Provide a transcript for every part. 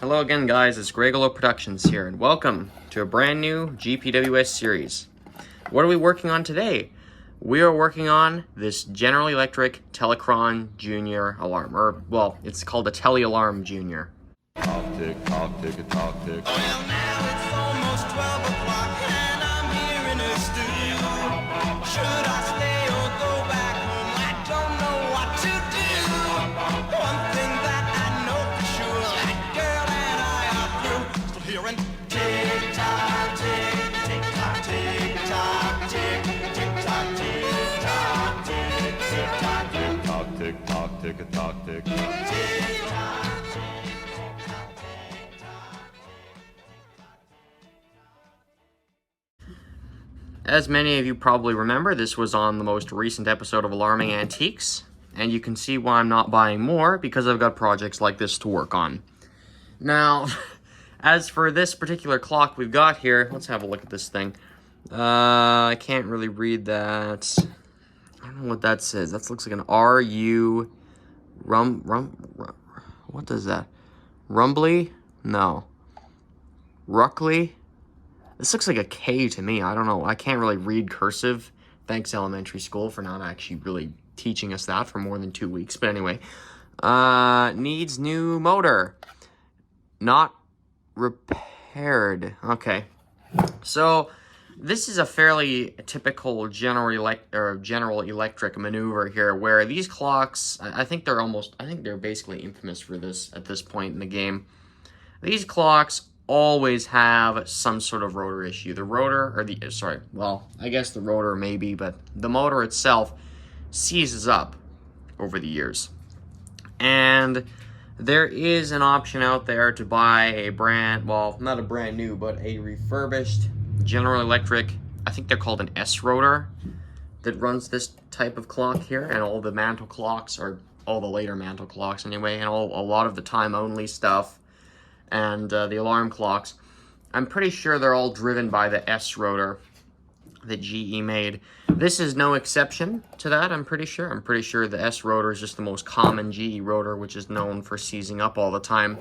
Hello again, guys. It's Gregola Productions here, and welcome to a brand new GPWS series. What are we working on today? We are working on this General Electric Telechron Junior alarm, or, well, it's called a Tela-Alarm Junior. Talk tick, talk tick, talk tick. Well, now it's almost 12 o'clock and I'm here in a stew. Should I stay or go back home? I don't know what to do. One thing that I know for sure, that girl and I are through. Still hearing tick-tock, tick, tick-tock, tick-tock, tick, tick-tock, tick-tock, tick, tick-tock, tick. Talk tick, talk tick, talk tick. Tick-tock. As many of you probably remember, this was on the most recent episode of Alarming Antiques, and you can see why I'm not buying more, because I've got projects like this to work on. Now, as for this particular clock we've got here, let's have a look at this thing. I can't really read that. I don't know what that says. That looks like an R-U... What does that? Rumbly? No. Ruckley? This looks like a K to me. I don't know. I can't really read cursive. Thanks, elementary school, for not actually really teaching us that for more than 2 weeks. But anyway. Needs new motor. Not repaired. Okay. So, this is a fairly typical General Electric maneuver here, where these clocks, I think they're basically infamous for this at this point in the game. These clocks always have some sort of rotor issue. The rotor, I guess the rotor maybe, but the motor itself seizes up over the years. And there is an option out there to buy a not a brand new, but a refurbished General Electric, I think they're called an S rotor, that runs this type of clock here, and all the mantle clocks, or all the later mantle clocks anyway, and a lot of the time only stuff, and the alarm clocks. I'm pretty sure they're all driven by the S rotor that GE made. This is no exception to that, I'm pretty sure. I'm pretty sure the S rotor is just the most common GE rotor, which is known for seizing up all the time,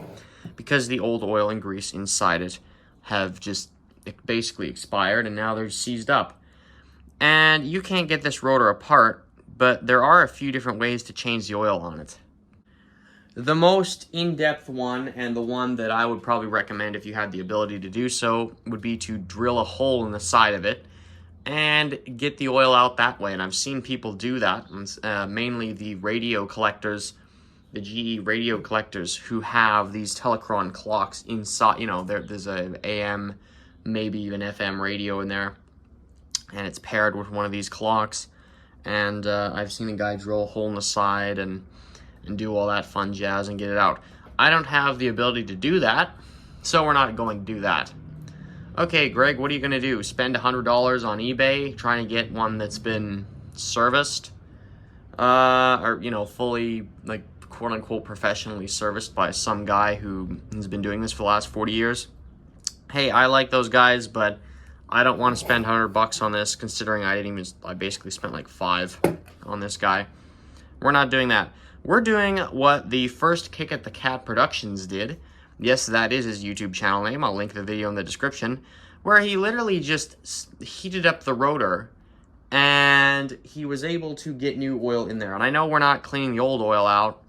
because the old oil and grease inside it have just basically expired, and now they're seized up. And you can't get this rotor apart, but there are a few different ways to change the oil on it. The most in-depth one, and the one that I would probably recommend if you had the ability to do so, would be to drill a hole in the side of it and get the oil out that way. And I've seen people do that, mainly the radio collectors, the GE radio collectors, who have these Telechron clocks inside. You know, there's a AM, maybe even FM radio in there, and it's paired with one of these clocks. And I've seen a guy drill a hole in the side and do all that fun jazz and get it out. I don't have the ability to do that, so we're not going to do that. Okay, Greg, what are you going to do? Spend $100 on eBay trying to get one that's been serviced? Or, you know, fully, like, quote-unquote professionally serviced by some guy who has been doing this for the last 40 years? Hey, I like those guys, but I don't want to spend $100 on this, considering I basically spent like $5 on this guy. We're not doing that. We're doing what the first Kick at the Cat Productions did. Yes, that is his YouTube channel name. I'll link the video in the description, where he literally just heated up the rotor, and he was able to get new oil in there. And I know we're not cleaning the old oil out,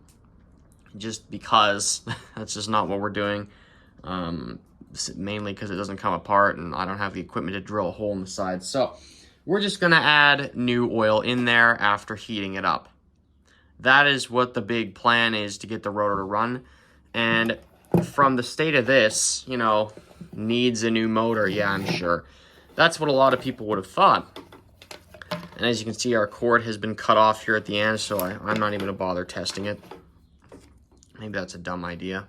just because that's just not what we're doing. Mainly because it doesn't come apart, and I don't have the equipment to drill a hole in the side. So we're just going to add new oil in there after heating it up. That is what the big plan is, to get the rotor to run. And from the state of this, you know, needs a new motor. Yeah, I'm sure. That's what a lot of people would have thought. And as you can see, our cord has been cut off here at the end, so I'm not even going to bother testing it. Maybe that's a dumb idea.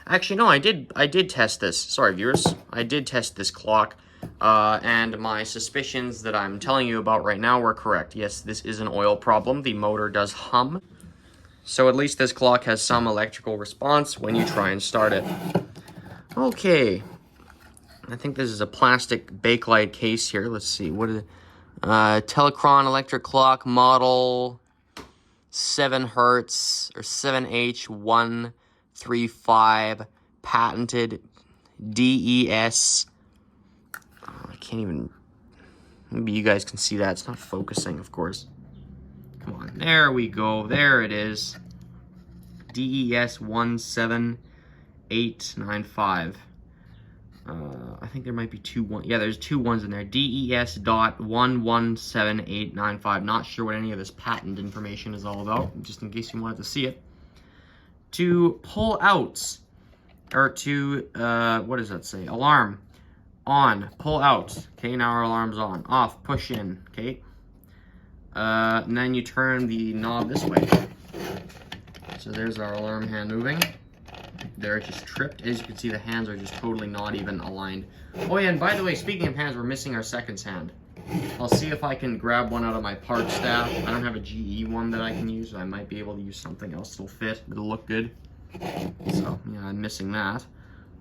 Actually, no, I did test this. Sorry, viewers. I did test this clock, and my suspicions that I'm telling you about right now were correct. Yes, this is an oil problem. The motor does hum. So at least this clock has some electrical response when you try and start it. Okay. I think this is a plastic Bakelite case here. Let's see. What is it? Telechron electric clock model 7 Hertz or 7H135 patented DES. I can't even, maybe you guys can see that. It's not focusing, of course. Come on, there we go. There it is. DES 17895. I think there might be two one. Yeah, there's two ones in there. DES.117895. Not sure what any of this patent information is all about, just in case you wanted to see it. To pull out, or to, what does that say? Alarm. On. Pull out. Okay, now our alarm's on. Off. Push in. Okay. And then you turn the knob this way. So there's our alarm hand moving. There, it just tripped. As you can see, the hands are just totally not even aligned. Oh yeah, and by the way, speaking of hands, we're missing our seconds hand. I'll see if I can grab one out of my part staff. I don't have a GE one that I can use. I might be able to use something else that'll fit. It'll look good. So, yeah, I'm missing that.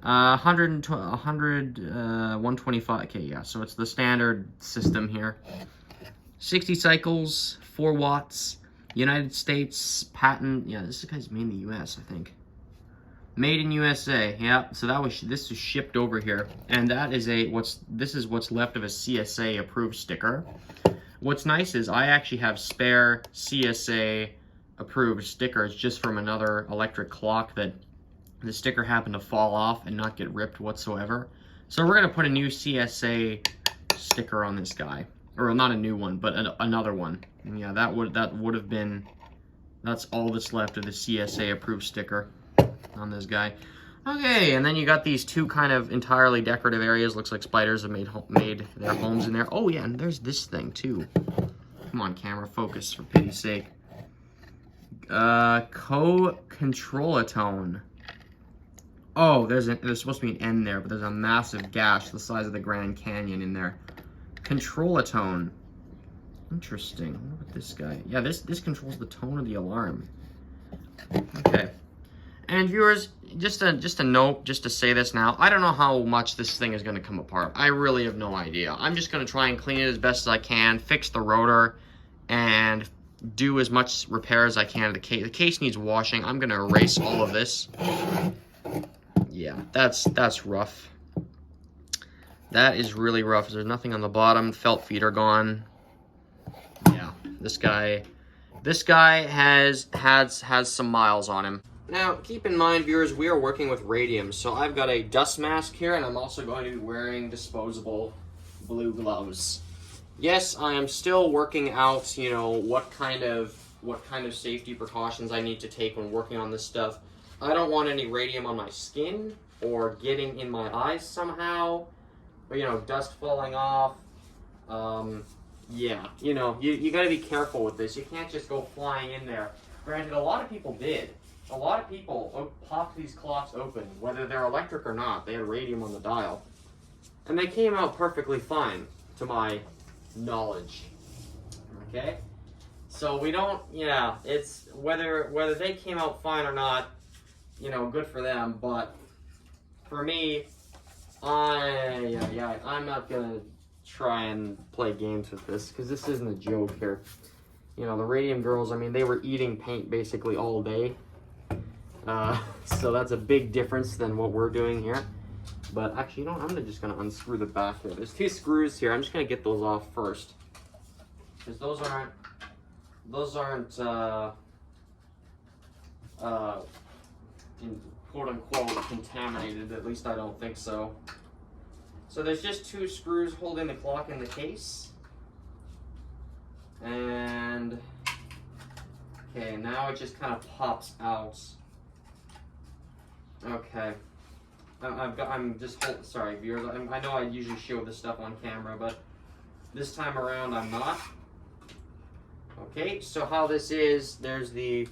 125. Okay, yeah, so it's the standard system here. 60 cycles, 4 watts. United States patent. Yeah, this guy's made in the US, I think. Made in USA. Yeah, so this was shipped over here, and that is this is what's left of a CSA approved sticker. What's nice is I actually have spare CSA approved stickers just from another electric clock that the sticker happened to fall off and not get ripped whatsoever. So we're gonna put a new CSA sticker on this guy, or not a new one, but another one. And yeah, that would have been. That's all that's left of the CSA approved sticker on this guy. Okay, and then you got these two kind of entirely decorative areas. Looks like spiders have made their homes in there. Oh yeah, and there's this thing too. Come on, camera, focus for pity's sake. Co-controllatone. Oh, there's supposed to be an N there, but there's a massive gash the size of the Grand Canyon in there. Controllatone. Interesting. What about this guy? Yeah, this controls the tone of the alarm. Okay. And viewers, just a note, just to say this now, I don't know how much this thing is going to come apart. I really have no idea. I'm just going to try and clean it as best as I can, fix the rotor, and do as much repair as I can to the case. The case needs washing. I'm going to erase all of this. Yeah, that's rough. That is really rough. There's nothing on the bottom. Felt feet are gone. Yeah, this guy has some miles on him. Now, keep in mind, viewers, we are working with radium, so I've got a dust mask here, and I'm also going to be wearing disposable blue gloves. Yes, I am still working out, you know, what kind of safety precautions I need to take when working on this stuff. I don't want any radium on my skin or getting in my eyes somehow, or, you know, dust falling off. Yeah, you know, you got to be careful with this. You can't just go flying in there. Granted, a lot of people did. A lot of people popped these clocks open, whether they're electric or not. They had radium on the dial. And they came out perfectly fine, to my knowledge. Okay? So we don't, yeah, it's whether they came out fine or not, you know, good for them. But for me, I'm not going to try and play games with this, because this isn't a joke here. You know, the radium girls, I mean, they were eating paint basically all day. So that's a big difference than what we're doing here. But actually, you know what? I'm just going to unscrew the back here. There's 2 screws here. I'm just going to get those off first, because those aren't quote-unquote contaminated. At least I don't think so. So there's just 2 screws holding the clock in the case. And okay, now it just kind of pops out. Okay, sorry viewers, I know I usually show this stuff on camera, but this time around I'm not. Okay, so how this is, there's the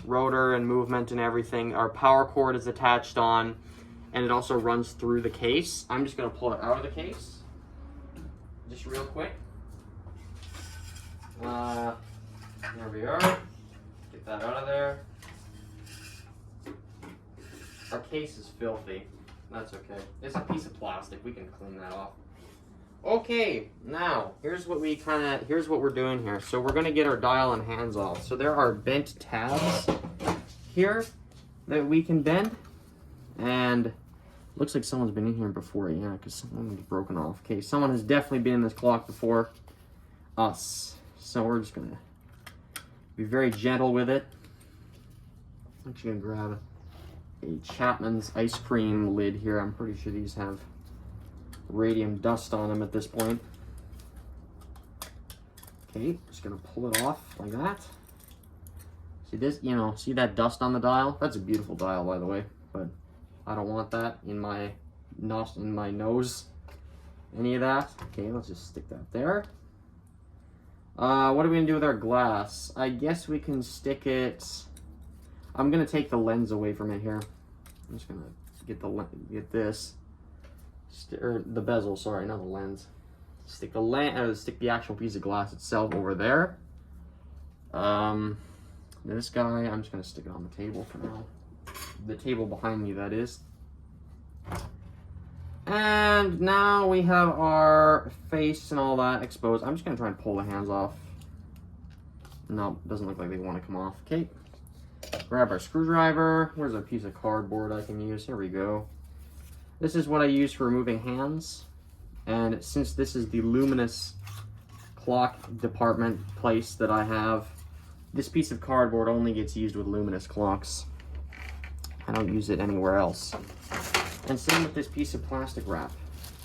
rotor and movement and everything. Our power cord is attached on, and it also runs through the case. I'm just going to pull it out of the case, just real quick. There we are. Get that out of there. Our case is filthy. That's okay. It's a piece of plastic. We can clean that off. Okay, now here's what we're doing here. So we're gonna get our dial and hands off. So there are bent tabs here that we can bend, And looks like someone's been in here before, yeah, because someone's broken off. Okay, someone has definitely been in this clock before us. So we're just gonna be very gentle with it. I'm actually gonna grab a Chapman's ice cream lid here. I'm pretty sure these have radium dust on them at this point. Okay, just gonna pull it off like that. See this, you know, see that dust on the dial? That's a beautiful dial, by the way, but I don't want that in my nose, any of that. Okay, let's just stick that there. What are we gonna do with our glass? I guess we can stick it. I'm gonna take the lens away from it here. I'm just gonna get this, or the bezel. Sorry, not the lens. Stick the actual piece of glass itself over there. This guy, I'm just gonna stick it on the table for now. The table behind me, that is. And now we have our face and all that exposed. I'm just gonna try and pull the hands off. No, doesn't look like they want to come off. Okay. Grab our screwdriver. Where's a piece of cardboard I can use? Here we go. This is what I use for removing hands. And since this is the luminous clock department place that I have, this piece of cardboard only gets used with luminous clocks. I don't use it anywhere else. And same with this piece of plastic wrap.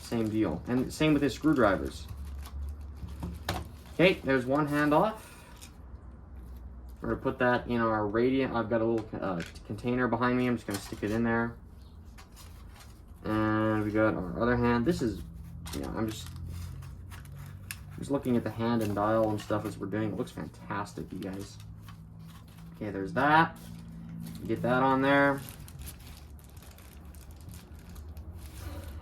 Same deal. And same with his screwdrivers. Okay, there's one hand off. We're gonna put that in our radiant. I've got a little container behind me. I'm just gonna stick it in there. And we got our other hand. This is, I'm just looking at the hand and dial and stuff as we're doing. It looks fantastic, you guys. Okay, there's that. Get that on there.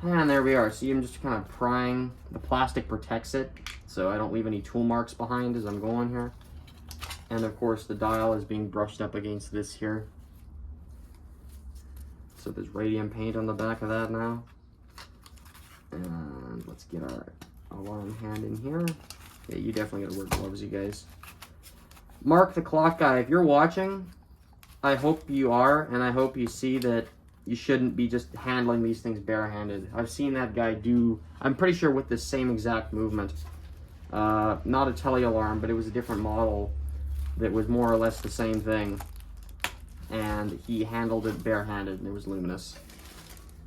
And there we are. See, I'm just kind of prying. The plastic protects it, so I don't leave any tool marks behind as I'm going here. And of course, the dial is being brushed up against this here. So there's radium paint on the back of that now. And let's get our alarm hand in here. Yeah, you definitely gotta wear gloves, you guys. Mark the clock guy, if you're watching, I hope you are, and I hope you see that you shouldn't be just handling these things barehanded. I've seen that guy do, I'm pretty sure with the same exact movement. Not a Tela-Alarm, but it was a different model that was more or less the same thing. And he handled it barehanded, and it was luminous.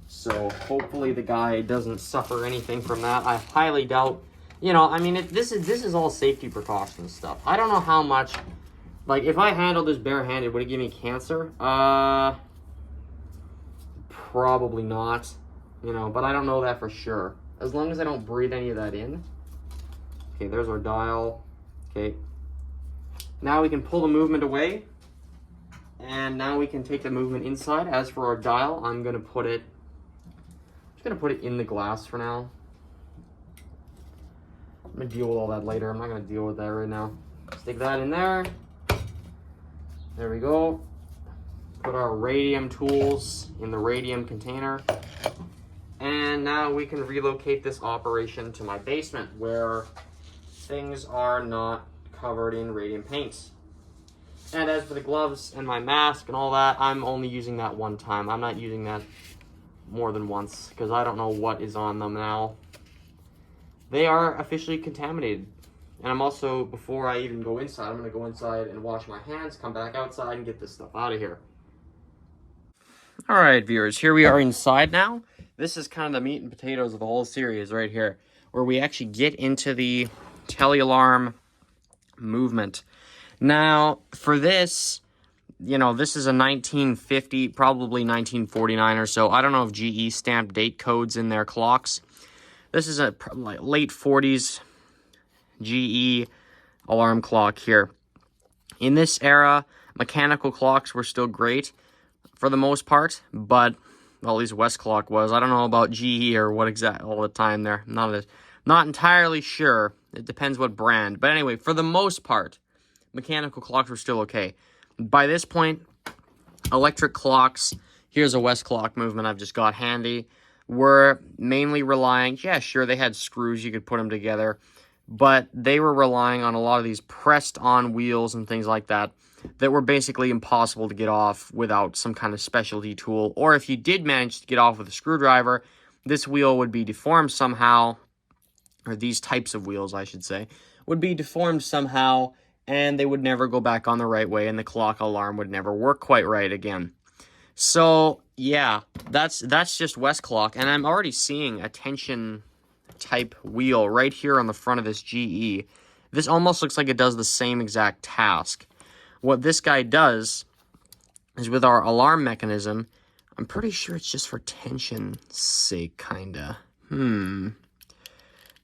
So hopefully the guy doesn't suffer anything from that. I highly doubt, I mean, this is all safety precautions stuff. I don't know how much, like, if I handled this barehanded, would it give me cancer? Probably not, but I don't know that for sure. As long as I don't breathe any of that in. Okay, there's our dial. Okay. Now we can pull the movement away. And now we can take the movement inside. As for our dial, I'm gonna put it in the glass for now. I'm gonna deal with all that later. I'm not gonna deal with that right now. Stick that in there. There we go. Put our radium tools in the radium container. And now we can relocate this operation to my basement where things are not covered in radium paints. And as for the gloves and my mask and all that, I'm only using that one time. I'm not using that more than once because I don't know what is on them now. They are officially contaminated. And I'm also, before I even go inside, I'm going to go inside and wash my hands, come back outside and get this stuff out of here. All right, viewers, here we are inside now. This is kind of the meat and potatoes of the whole series right here, where we actually get into the Tela-Alarm movement. Now, for this, this is a 1950, probably 1949 or so. I don't know if GE stamped date codes in their clocks. This is a late 40s GE alarm clock here. In this era, mechanical clocks were still great for the most part, but well, at least Westclox was. I don't know about GE or what exact all the time there. Not entirely sure. It depends what brand. But anyway, for the most part, mechanical clocks were still okay. By this point, electric clocks, here's a Westclox movement I've just got handy, were mainly relying, yeah, sure, they had screws, you could put them together, but they were relying on a lot of these pressed-on wheels and things like that. that were basically impossible to get off without some kind of specialty tool. Or if you did manage to get off with a screwdriver, this wheel would be deformed somehow, or these types of wheels, I should say, would be deformed somehow, and they would never go back on the right way, and the clock alarm would never work quite right again. So, yeah, that's just Westclox, and I'm already seeing a tension type wheel right here on the front of this GE. This almost looks like it does the same exact task. What this guy does is with our alarm mechanism, I'm pretty sure it's just for tension's sake, kinda.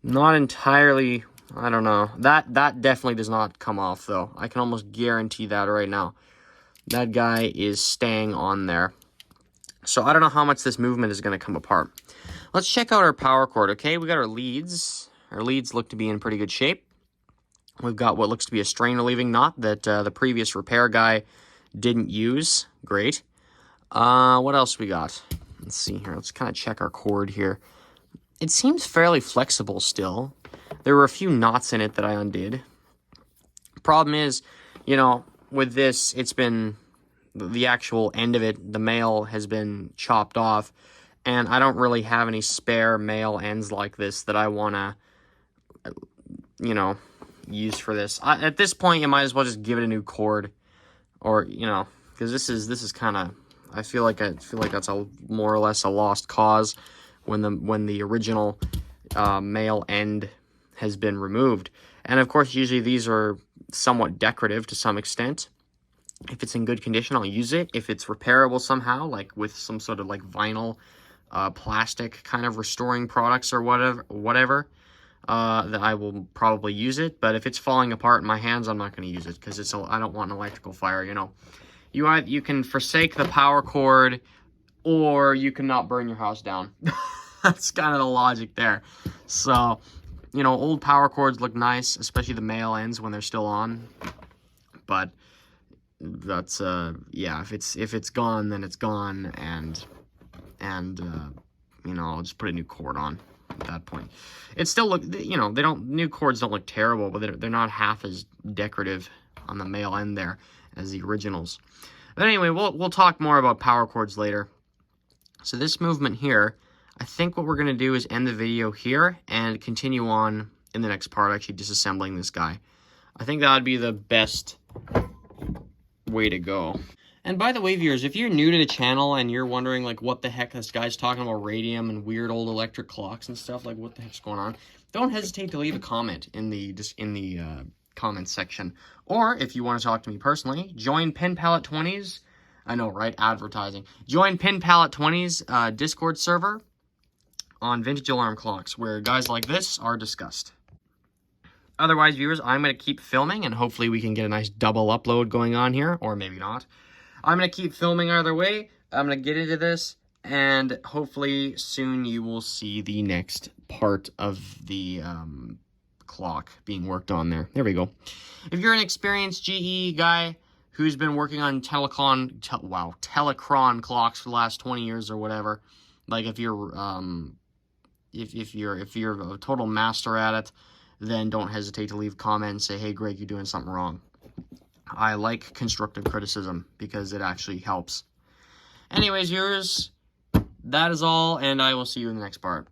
Not entirely, I don't know. That definitely does not come off, though. I can almost guarantee that right now. That guy is staying on there. So I don't know how much this movement is going to come apart. Let's check out our power cord, okay? We got our leads. Our leads look to be in pretty good shape. We've got what looks to be a strain relieving knot that the previous repair guy didn't use. Great. What else we got? Let's see here. Let's kind of check our cord here. It seems fairly flexible still. There were a few knots in it that I undid. Problem is, you know, with this, it's been the actual end of it, the male has been chopped off, and I don't really have any spare male ends like this that I want to, you know, use for this. At this point, you might as well just give it a new cord, or, you know, because this is kind of, I feel like that's a more or less a lost cause when the original male end has been removed. And of course, usually these are somewhat decorative to some extent. If it's in good condition, I'll use it. If it's repairable somehow, like with some sort of like vinyl, plastic kind of restoring products or whatever, that I will probably use it. But if it's falling apart in my hands, I'm not going to use it because I don't want an electrical fire. You know, you can forsake the power cord, or you can not burn your house down. That's kind of the logic there. So, you know, old power cords look nice, especially the male ends when they're still on. But that's yeah, if it's gone, then it's gone, and you know, I'll just put a new cord on at that point. It still look, you know, new cords don't look terrible, but they're not half as decorative on the male end there as the originals. But anyway, we'll talk more about power cords later. So this movement here, I think what we're going to do is end the video here and continue on in the next part, actually disassembling this guy. I think that would be the best way to go. And by the way, viewers, if you're new to the channel and you're wondering, like, what the heck this guy's talking about radium and weird old electric clocks and stuff, like, what the heck's going on, don't hesitate to leave a comment in the comments section. Or, if you want to talk to me personally, join Pin Palette 20's, I know, right? Advertising. Join Pin Palette 20's Discord server on vintage alarm clocks, where guys like this are discussed. Otherwise, viewers, I'm going to keep filming, and hopefully we can get a nice double upload going on here, or maybe not. I'm going to keep filming either way. I'm going to get into this, and hopefully soon you will see the next part of the clock being worked on there. There we go. If you're an experienced GE guy who's been working on Telechron clocks for the last 20 years or whatever, like if you're if you're a total master at it, then don't hesitate to leave a comment and say, hey, Greg, you're doing something wrong. I like constructive criticism because it actually helps. Anyways, viewers, that is all, and I will see you in the next part.